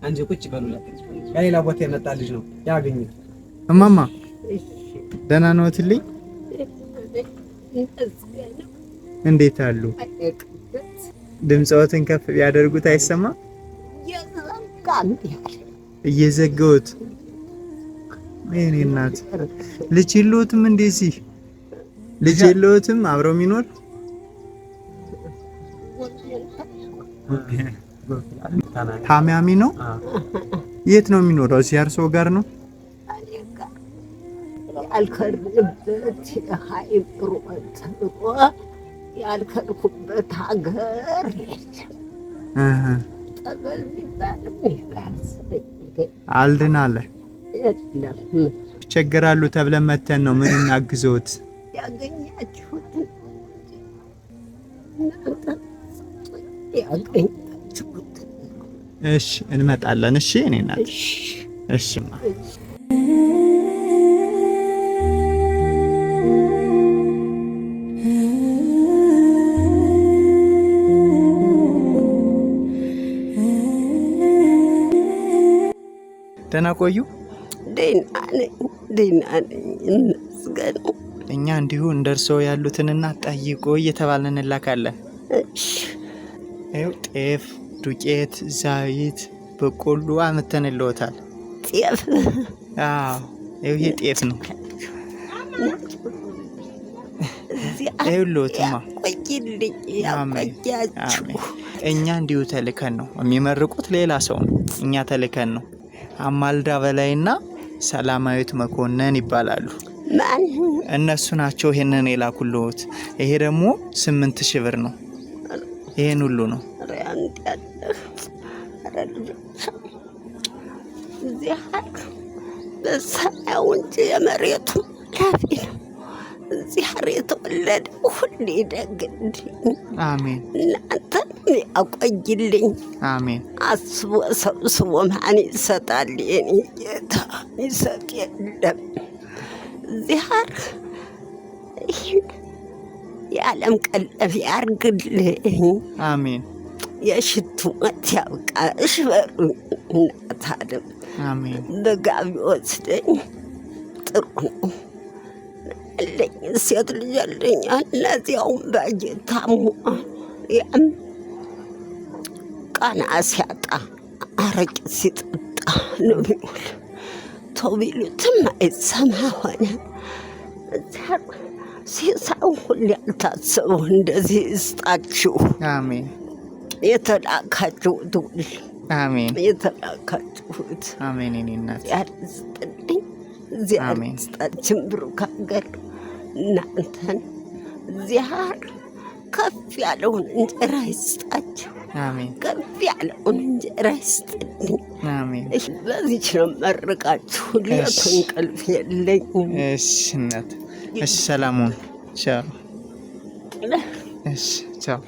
አንቺ ቁጭ በሉላት። ከሌላ ቦታ የመጣ ልጅ ነው ያገኙት። እማማ ደህና ነዎትልኝ? እንዴት አሉ? ድምፅዎትን ከፍ ቢያደርጉት አይሰማም? እየዘጋሁት። የእኔ እናት ልጅ የለዎትም? እንደዚህ ልጅ የለዎትም? አብረው የሚኖር ታማሚ ነው? የት ነው የሚኖረው? እዚህ እርስዎ ጋር ነው? ያልከርበት ሃይብሩ ተብሮ ያልከርኩበት ሀገር የለም። ጠበል ቢባልም አልድን አለ የለም። ይቸገራሉ ተብለን መተን ነው። ምን እናግዘዎት? ያገኛችሁትን ያገኛችሁትን። እሺ እንመጣለን። እሺ እኔ እናት። እሺማ ደህና ቆዩ። ደህና ነኝ ይመስገን። እኛ እንዲሁ እንደርሶ ያሉትንና ጠይቆ እየተባልን እንላካለን። ይኸው ጤፍ፣ ዱቄት፣ ዘይት፣ በቆሎ አመተንልዎታል። ጤፍ? አዎ ይሄ ጤፍ ነው። ይኸውልዎትማ ቆይልኝ ያቆያችሁ። እኛ እንዲሁ ተልከን ነው የሚመርቁት። ሌላ ሰው ነው፣ እኛ ተልከን ነው። አማልዳ በላይና ሰላማዊት መኮንን ይባላሉ። ማን? እነሱ ናቸው ይሄንን የላኩልዎት። ይሄ ደግሞ 8000 ብር ነው። ይሄን ሁሉ ነው። በሰማዩ እንጂ የመሬቱ ላፊ ነው። እዚህ የተወለደ ሁሌ ደግልኝ። አሜን። እናንተን ያቆይልኝ። አሜን። አስቦ ሰብስቦ ማን ይሰጣል? የኔ ጌታ ይሰጥ የለም። እዚህ የዓለም ቀለብ ያርግልኝ። አሜን። የሽቱ ሞት ያብቃሽ በሉኝ እናት ዓለም። አሜን። በጋቢ ወስደኝ። ጥሩ ነው አለኝ። ሴት ልጅ አለኝ። እነዚያውም በጌታሙ ያም ቀና ሲያጣ አረቄ ሲጠጣ ነው የሚውል። ተው ቢሉትም አይሰማ ሆነ። ሲሳው ሁሉ ያልታሰበው እንደዚህ ይስጣችሁ። አሜን። የተላካችሁት ሁሉ አሜን። የተላካችሁት አሜን። እኔ እናት ያስጥልኝ። እዚያ ስጣችን ብሩክ ሀገር እናንተን እዚያር ከፍ ያለውን እንጀራ ይስጣችሁ። አሜን። ከፍ ያለውን እንጀራ ይስጥልኝ። አሜን። በዚች ነው መርቃችሁ። ሌት እንቅልፍ የለኝም። እሺ እናት። እሺ ሰላሙን ቻው። እሺ ቻው።